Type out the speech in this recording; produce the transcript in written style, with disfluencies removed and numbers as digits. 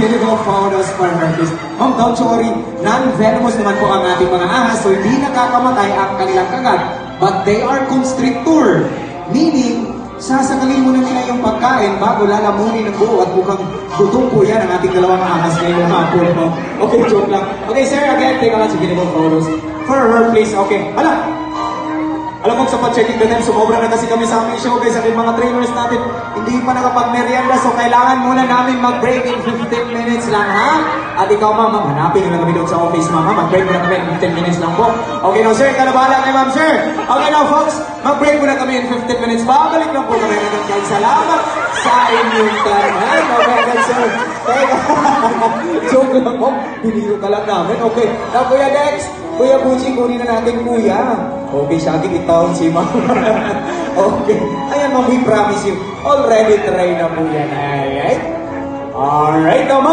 Clinical Photos for Herpes. Don't worry, non-venomous naman po ang ating mga ahas, so hindi nakakamatay ang kanilang kagat. But they are constrictor, meaning, sasakalin muna nila yung pagkain bago lalamunin ng buo at mukhang gutom po yan ang ating dalawang ahas ngayong hapon. No? Okay, joke lang. Okay, sir, again, take a lot of Clinical Photos for her, please. Okay, alam mo, sa pag-checking the time, sumobra na kasi kami sa aming show, guys, at yung mga trainers natin, hindi pa nakapag-merienda, so kailangan muna namin mag-break in 15 minutes lang, ha? At ikaw, ma'am, hanapin na lang kami doon sa office, ma'am, ha? Mag-break muna kami in 15 minutes lang po. Okay, now, sir, kalabahala kay ma'am, sir. Okay, now, folks, mag-break muna kami in 15 minutes. Babalik lang po kami agad kayo. Salamat sa inyong time. Okay, agad, sir. Joke lang po. Biniro ka lang namin. Okay. Now, Kuya Dex, Kuya Buchi, kunin na natin, Kuya. Okay, Shaggy, itaon si ma'am. Okay. Ayan, ma'am, we promise you. Already try na po yan. Alright? Alright, now, ma'am.